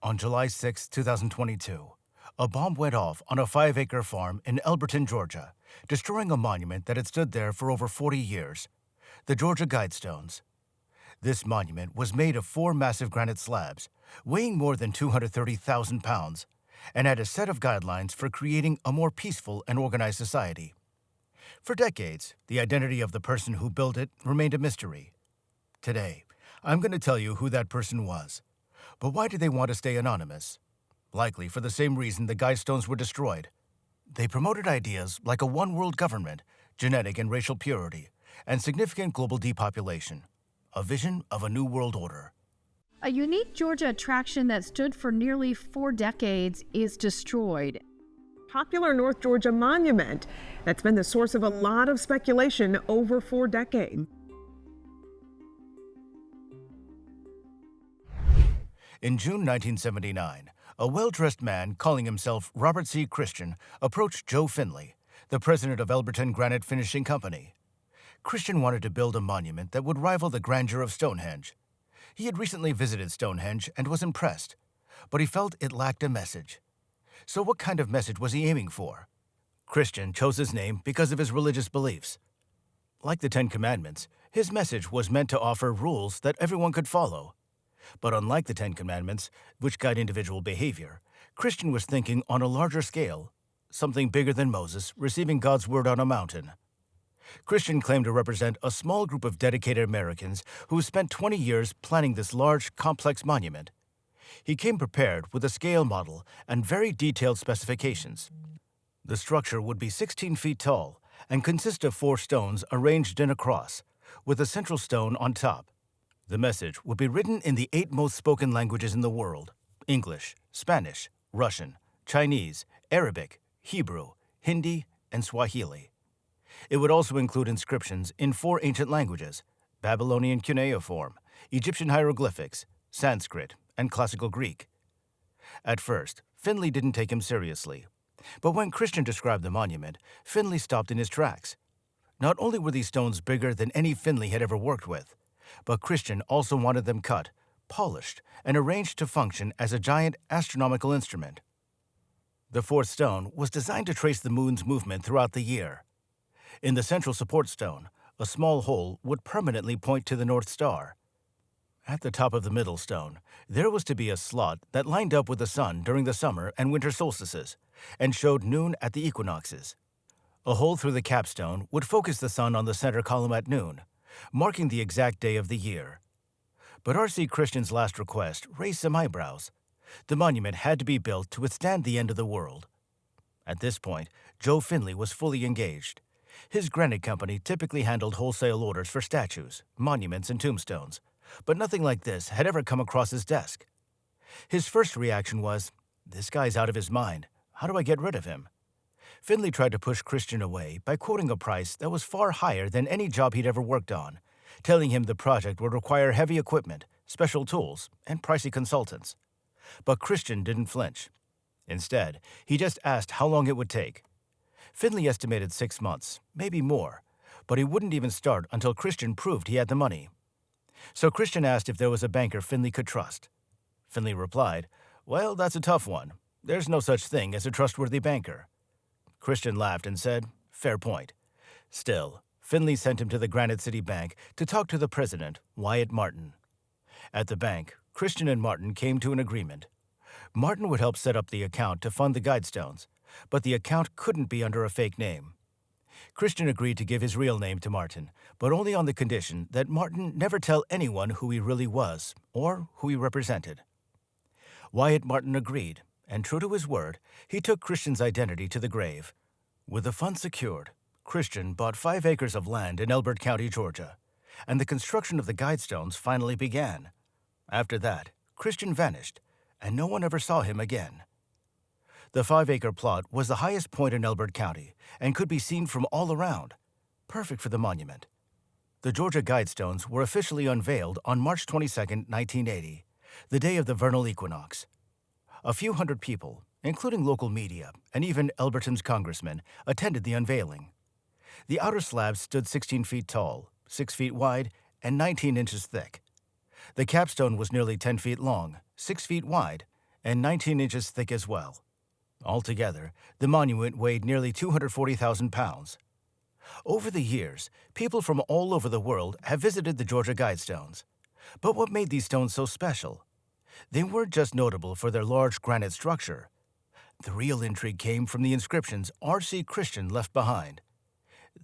On July 6, 2022, a bomb went off on a 5-acre farm in Elberton, Georgia, destroying a monument that had stood there for over 40 years, the Georgia Guidestones. This monument was made of 4 massive granite slabs, weighing more than 230,000 pounds, and had a set of guidelines for creating a more peaceful and organized society. For decades, the identity of the person who built it remained a mystery. Today, I'm going to tell you who that person was. But why did they want to stay anonymous? Likely for the same reason the Guidestones were destroyed. They promoted ideas like a one-world government, genetic and racial purity, and significant global depopulation. A vision of a new world order. A unique Georgia attraction that stood for nearly 4 decades is destroyed. Popular North Georgia monument that's been the source of a lot of speculation over 4 decades. In June 1979, a well-dressed man calling himself Robert C. Christian approached Joe Finley, the president of Elberton Granite Finishing Company. Christian wanted to build a monument that would rival the grandeur of Stonehenge. He had recently visited Stonehenge and was impressed, but he felt it lacked a message. So what kind of message was he aiming for? Christian chose his name because of his religious beliefs. Like the 10 Commandments, his message was meant to offer rules that everyone could follow. But unlike the 10 Commandments, which guide individual behavior, Christian was thinking on a larger scale, something bigger than Moses receiving God's word on a mountain. Christian claimed to represent a small group of dedicated Americans who spent 20 years planning this large, complex monument. He came prepared with a scale model and very detailed specifications. The structure would be 16 feet tall and consist of 4 stones arranged in a cross, with a central stone on top. The message would be written in the 8 most spoken languages in the world: English, Spanish, Russian, Chinese, Arabic, Hebrew, Hindi, and Swahili. It would also include inscriptions in 4 ancient languages: Babylonian cuneiform, Egyptian hieroglyphics, Sanskrit, and Classical Greek. At first, Finley didn't take him seriously. But when Christian described the monument, Finley stopped in his tracks. Not only were these stones bigger than any Finley had ever worked with, but Christian also wanted them cut, polished, and arranged to function as a giant astronomical instrument. The 4th stone was designed to trace the moon's movement throughout the year. In the central support stone, a small hole would permanently point to the North Star. At the top of the middle stone, there was to be a slot that lined up with the sun during the summer and winter solstices, and showed noon at the equinoxes. A hole through the capstone would focus the sun on the center column at noon, marking the exact day of the year. But R.C. Christian's last request raised some eyebrows. The monument had to be built to withstand the end of the world. At this point, Joe Finley was fully engaged. His granite company typically handled wholesale orders for statues, monuments, and tombstones, but nothing like this had ever come across his desk. His first reaction was, "This guy's out of his mind. How do I get rid of him?" Finley tried to push Christian away by quoting a price that was far higher than any job he'd ever worked on, telling him the project would require heavy equipment, special tools, and pricey consultants. But Christian didn't flinch. Instead, he just asked how long it would take. Finley estimated 6 months, maybe more, but he wouldn't even start until Christian proved he had the money. So Christian asked if there was a banker Finley could trust. Finley replied, "Well, that's a tough one. There's no such thing as a trustworthy banker." Christian laughed and said, "Fair point." Still, Finley sent him to the Granite City Bank to talk to the president, Wyatt Martin. At the bank, Christian and Martin came to an agreement. Martin would help set up the account to fund the Guidestones, but the account couldn't be under a fake name. Christian agreed to give his real name to Martin, but only on the condition that Martin never tell anyone who he really was or who he represented. Wyatt Martin agreed, and true to his word, he took Christian's identity to the grave. With the funds secured, Christian bought 5 acres of land in Elbert County, Georgia, and the construction of the Guidestones finally began. After that, Christian vanished, and no one ever saw him again. The 5-acre plot was the highest point in Elbert County and could be seen from all around, perfect for the monument. The Georgia Guidestones were officially unveiled on March 22, 1980, the day of the vernal equinox. A few hundred people, including local media and even Elberton's congressmen, attended the unveiling. The outer slabs stood 16 feet tall, 6 feet wide, and 19 inches thick. The capstone was nearly 10 feet long, 6 feet wide, and 19 inches thick as well. Altogether, the monument weighed nearly 240,000 pounds. Over the years, people from all over the world have visited the Georgia Guidestones. But what made these stones so special? They weren't just notable for their large granite structure. The real intrigue came from the inscriptions R.C. Christian left behind.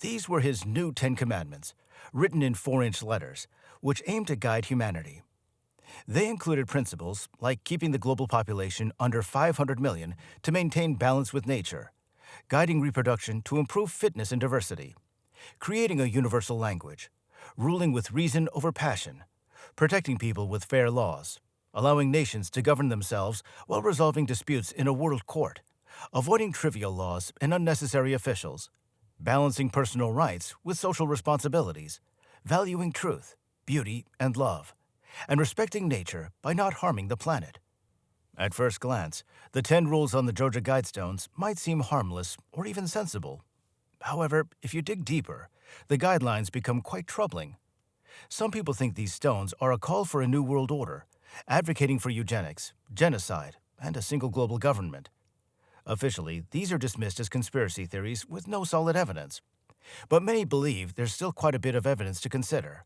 These were his new 10 Commandments, written in 4-inch letters, which aimed to guide humanity. They included principles like keeping the global population under 500 million to maintain balance with nature, guiding reproduction to improve fitness and diversity, creating a universal language, ruling with reason over passion, protecting people with fair laws, allowing nations to govern themselves while resolving disputes in a world court, avoiding trivial laws and unnecessary officials, balancing personal rights with social responsibilities, valuing truth, beauty, and love, and respecting nature by not harming the planet. At first glance, the 10 rules on the Georgia Guidestones might seem harmless or even sensible. However, if you dig deeper, the guidelines become quite troubling. Some people think these stones are a call for a new world order, advocating for eugenics, genocide, and a single global government. Officially, these are dismissed as conspiracy theories with no solid evidence. But many believe there's still quite a bit of evidence to consider.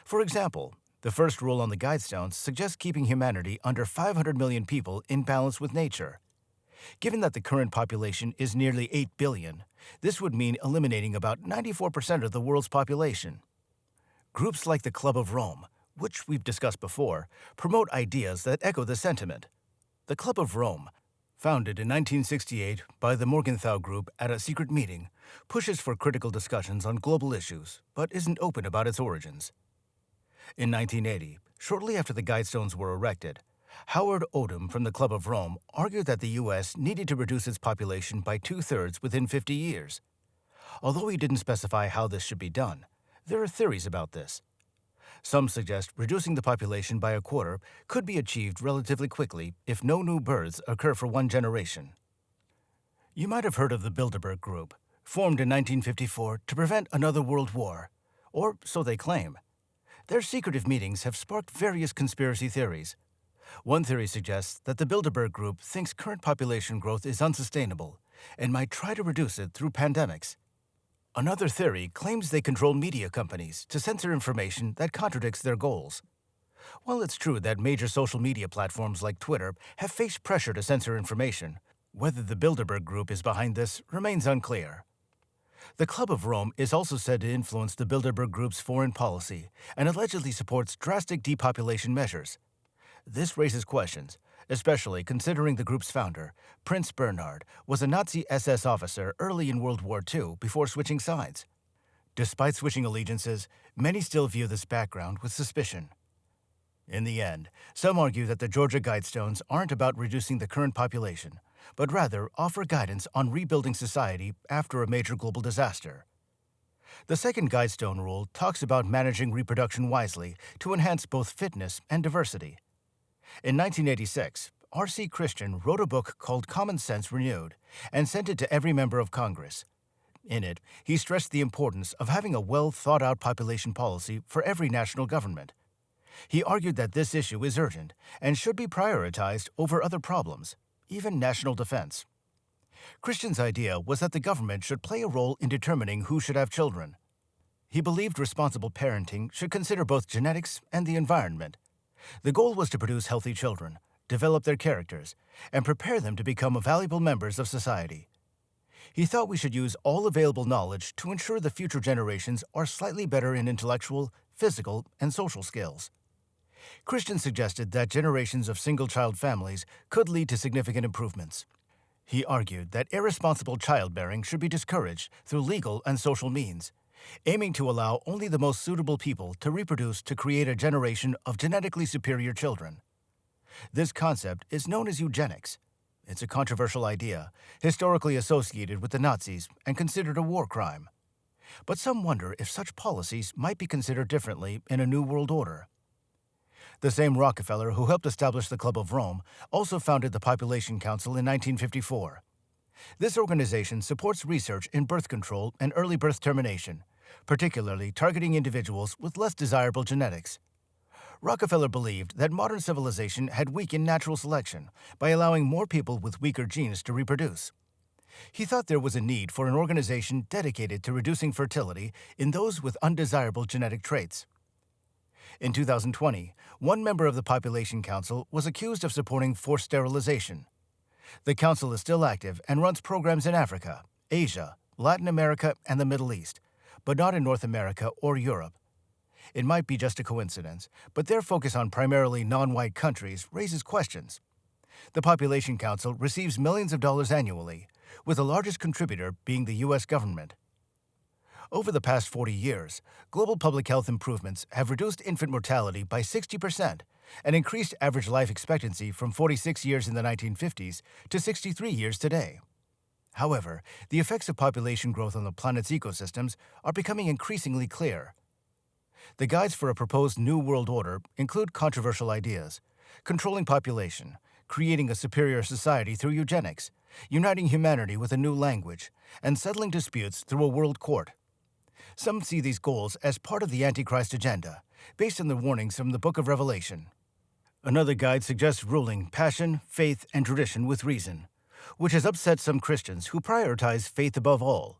For example, the first rule on the Guidestones suggests keeping humanity under 500 million people in balance with nature. Given that the current population is nearly 8 billion, this would mean eliminating about 94% of the world's population. Groups like the Club of Rome, which we've discussed before, promote ideas that echo the sentiment. The Club of Rome, founded in 1968 by the Morgenthau Group at a secret meeting, pushes for critical discussions on global issues, but isn't open about its origins. In 1980, shortly after the Guidestones were erected, Howard Odum from the Club of Rome argued that the U.S. needed to reduce its population by 2/3 within 50 years. Although he didn't specify how this should be done, there are theories about this. Some suggest reducing the population by 1/4 could be achieved relatively quickly if no new births occur for one generation. You might have heard of the Bilderberg Group, formed in 1954 to prevent another world war, or so they claim. Their secretive meetings have sparked various conspiracy theories. One theory suggests that the Bilderberg Group thinks current population growth is unsustainable and might try to reduce it through pandemics. Another theory claims they control media companies to censor information that contradicts their goals. While it's true that major social media platforms like Twitter have faced pressure to censor information, whether the Bilderberg Group is behind this remains unclear. The Club of Rome is also said to influence the Bilderberg Group's foreign policy and allegedly supports drastic depopulation measures. This raises questions, especially considering the group's founder, Prince Bernhard, was a Nazi SS officer early in World War II before switching sides. Despite switching allegiances, many still view this background with suspicion. In the end, some argue that the Georgia Guidestones aren't about reducing the current population, but rather offer guidance on rebuilding society after a major global disaster. The second Guidestone rule talks about managing reproduction wisely to enhance both fitness and diversity. In 1986, R.C. Christian wrote a book called Common Sense Renewed and sent it to every member of Congress. In it, he stressed the importance of having a well-thought-out population policy for every national government. He argued that this issue is urgent and should be prioritized over other problems, even national defense. Christian's idea was that the government should play a role in determining who should have children. He believed responsible parenting should consider both genetics and the environment. The goal was to produce healthy children, develop their characters, and prepare them to become valuable members of society. He thought we should use all available knowledge to ensure the future generations are slightly better in intellectual, physical, and social skills. Christian suggested that generations of single-child families could lead to significant improvements. He argued that irresponsible childbearing should be discouraged through legal and social means, aiming to allow only the most suitable people to reproduce to create a generation of genetically superior children. This concept is known as eugenics. It's a controversial idea, historically associated with the Nazis and considered a war crime. But some wonder if such policies might be considered differently in a new world order. The same Rockefeller who helped establish the Club of Rome also founded the Population Council in 1954. This organization supports research in birth control and early birth termination, particularly targeting individuals with less desirable genetics. Rockefeller believed that modern civilization had weakened natural selection by allowing more people with weaker genes to reproduce. He thought there was a need for an organization dedicated to reducing fertility in those with undesirable genetic traits. In 2020, one member of the Population Council was accused of supporting forced sterilization. The council is still active and runs programs in Africa, Asia, Latin America, and the Middle East, but not in North America or Europe. It might be just a coincidence, but their focus on primarily non-white countries raises questions. The Population Council receives millions of dollars annually, with the largest contributor being the U.S. government. Over the past 40 years, global public health improvements have reduced infant mortality by 60% and increased average life expectancy from 46 years in the 1950s to 63 years today. However, the effects of population growth on the planet's ecosystems are becoming increasingly clear. The guides for a proposed New World Order include controversial ideas: controlling population, creating a superior society through eugenics, uniting humanity with a new language, and settling disputes through a world court. Some see these goals as part of the Antichrist agenda, based on the warnings from the Book of Revelation. Another guide suggests ruling passion, faith, and tradition with reason, which has upset some Christians who prioritize faith above all.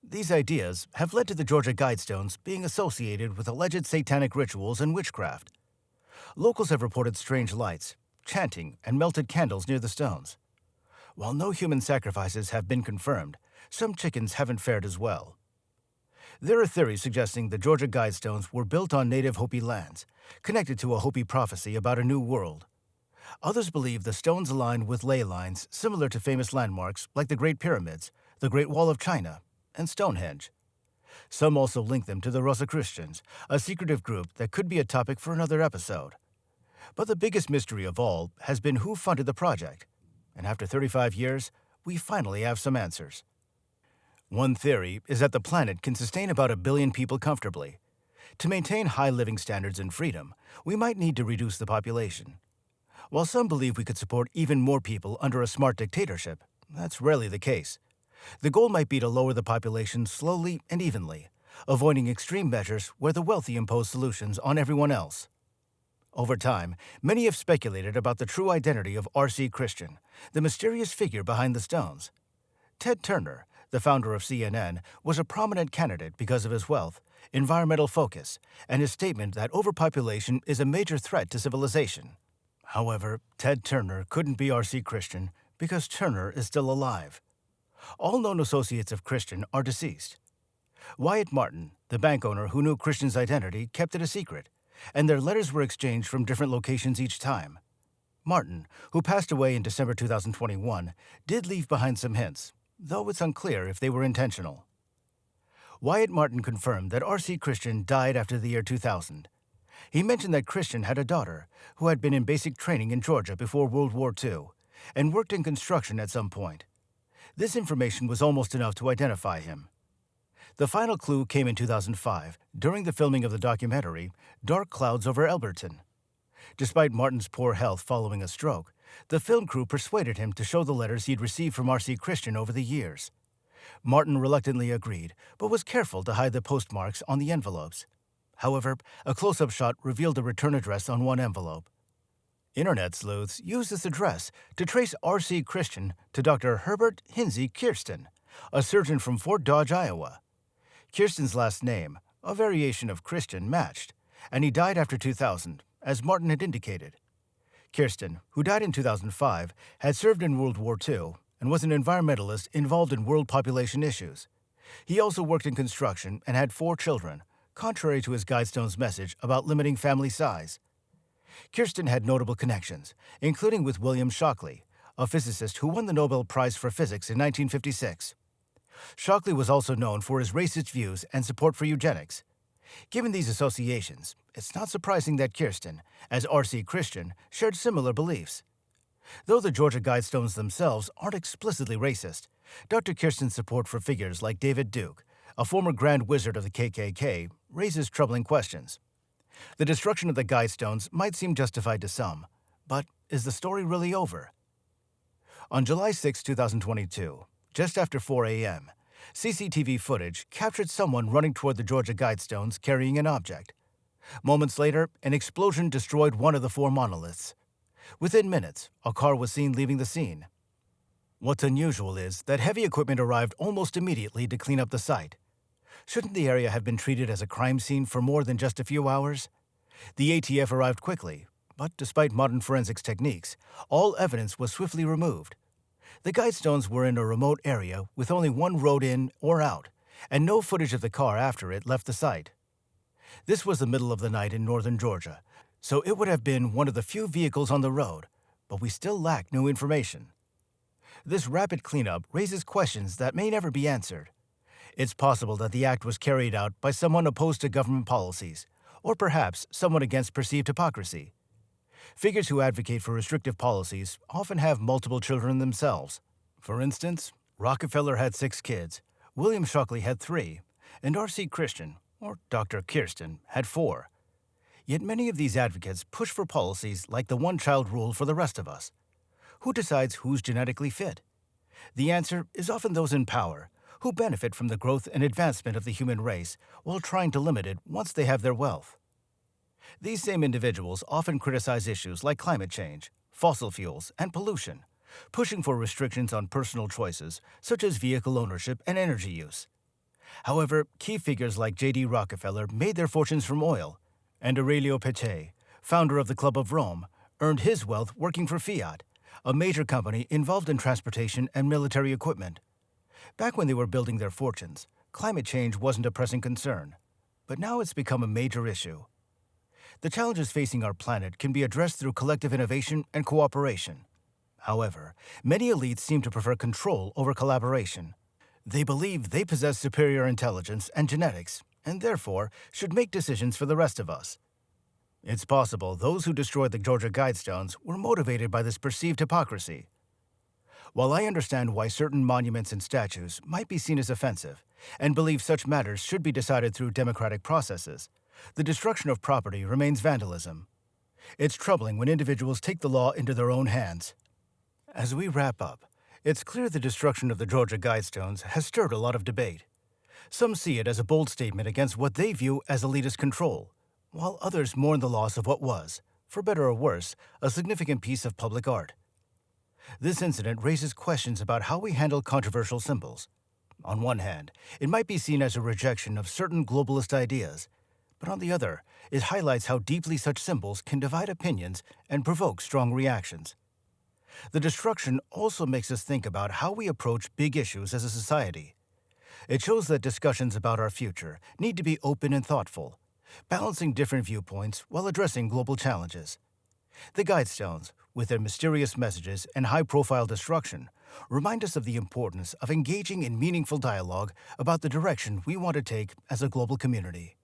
These ideas have led to the Georgia Guidestones being associated with alleged satanic rituals and witchcraft. Locals have reported strange lights, chanting, and melted candles near the stones. While no human sacrifices have been confirmed, some chickens haven't fared as well. There are theories suggesting the Georgia Guidestones were built on native Hopi lands, connected to a Hopi prophecy about a new world. Others believe the stones align with ley lines similar to famous landmarks like the Great Pyramids, the Great Wall of China, and Stonehenge. Some also link them to the Rosicrucians, a secretive group that could be a topic for another episode. But the biggest mystery of all has been who funded the project. And after 35 years, we finally have some answers. One theory is that the planet can sustain about 1 billion people comfortably. To maintain high living standards and freedom, we might need to reduce the population. While some believe we could support even more people under a smart dictatorship, that's rarely the case. The goal might be to lower the population slowly and evenly, avoiding extreme measures where the wealthy impose solutions on everyone else. Over time, many have speculated about the true identity of R.C. Christian, the mysterious figure behind the stones. Ted Turner, the founder of CNN, was a prominent candidate because of his wealth, environmental focus, and his statement that overpopulation is a major threat to civilization. However, Ted Turner couldn't be R.C. Christian because Turner is still alive. All known associates of Christian are deceased. Wyatt Martin, the bank owner who knew Christian's identity, kept it a secret, and their letters were exchanged from different locations each time. Martin, who passed away in December 2021, did leave behind some hints, though it's unclear if they were intentional. Wyatt Martin confirmed that R.C. Christian died after the year 2000. He mentioned that Christian had a daughter who had been in basic training in Georgia before World War II and worked in construction at some point. This information was almost enough to identify him. The final clue came in 2005, during the filming of the documentary, Dark Clouds Over Elberton. Despite Martin's poor health following a stroke, the film crew persuaded him to show the letters he'd received from R.C. Christian over the years. Martin reluctantly agreed, but was careful to hide the postmarks on the envelopes. However, a close-up shot revealed a return address on one envelope. Internet sleuths used this address to trace R.C. Christian to Dr. Herbert Hinsey Kirsten, a surgeon from Fort Dodge, Iowa. Kirsten's last name, a variation of Christian, matched, and he died after 2000, as Martin had indicated. Kirsten, who died in 2005, had served in World War II and was an environmentalist involved in world population issues. He also worked in construction and had 4 children, contrary to his Guidestones message about limiting family size. Kirsten had notable connections, including with William Shockley, a physicist who won the Nobel Prize for Physics in 1956. Shockley was also known for his racist views and support for eugenics. Given these associations, it's not surprising that Kirsten, as R.C. Christian, shared similar beliefs. Though the Georgia Guidestones themselves aren't explicitly racist, Dr. Kirsten's support for figures like David Duke, a former Grand Wizard of the KKK, raises troubling questions. The destruction of the Guidestones might seem justified to some, but is the story really over? On July 6, 2022, just after 4 a.m., CCTV footage captured someone running toward the Georgia Guidestones carrying an object. Moments later, an explosion destroyed one of the four monoliths. Within minutes, a car was seen leaving the scene. What's unusual is that heavy equipment arrived almost immediately to clean up the site. Shouldn't the area have been treated as a crime scene for more than just a few hours? The ATF arrived quickly, but despite modern forensics techniques, all evidence was swiftly removed. The Guidestones were in a remote area with only one road in or out, and no footage of the car after it left the site. This was the middle of the night in northern Georgia, so it would have been one of the few vehicles on the road, but we still lack new information. This rapid cleanup raises questions that may never be answered. It's possible that the act was carried out by someone opposed to government policies, or perhaps someone against perceived hypocrisy. Figures who advocate for restrictive policies often have multiple children themselves. For instance, Rockefeller had 6 kids, William Shockley had 3, and R.C. Christian, or Dr. Kirsten, had 4. Yet many of these advocates push for policies like the one-child rule for the rest of us. Who decides who's genetically fit? The answer is often those in power, who benefit from the growth and advancement of the human race while trying to limit it once they have their wealth. These same individuals often criticize issues like climate change, fossil fuels, and pollution, pushing for restrictions on personal choices such as vehicle ownership and energy use. However, key figures like J.D. Rockefeller made their fortunes from oil, and Aurelio Peccei, founder of the Club of Rome, earned his wealth working for Fiat, a major company involved in transportation and military equipment. Back when they were building their fortunes, climate change wasn't a pressing concern, but now it's become a major issue. The challenges facing our planet can be addressed through collective innovation and cooperation. However, many elites seem to prefer control over collaboration. They believe they possess superior intelligence and genetics, and therefore should make decisions for the rest of us. It's possible those who destroyed the Georgia Guidestones were motivated by this perceived hypocrisy. While I understand why certain monuments and statues might be seen as offensive, and believe such matters should be decided through democratic processes, the destruction of property remains vandalism. It's troubling when individuals take the law into their own hands. As we wrap up, it's clear the destruction of the Georgia Guidestones has stirred a lot of debate. Some see it as a bold statement against what they view as elitist control, while others mourn the loss of what was, for better or worse, a significant piece of public art. This incident raises questions about how we handle controversial symbols. On one hand, it might be seen as a rejection of certain globalist ideas, but on the other, it highlights how deeply such symbols can divide opinions and provoke strong reactions. The destruction also makes us think about how we approach big issues as a society. It shows that discussions about our future need to be open and thoughtful, balancing different viewpoints while addressing global challenges. The Guidestones, with their mysterious messages and high-profile destruction, remind us of the importance of engaging in meaningful dialogue about the direction we want to take as a global community.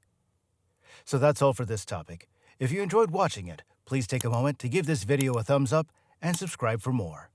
So that's all for this topic. If you enjoyed watching it, please take a moment to give this video a thumbs up and subscribe for more.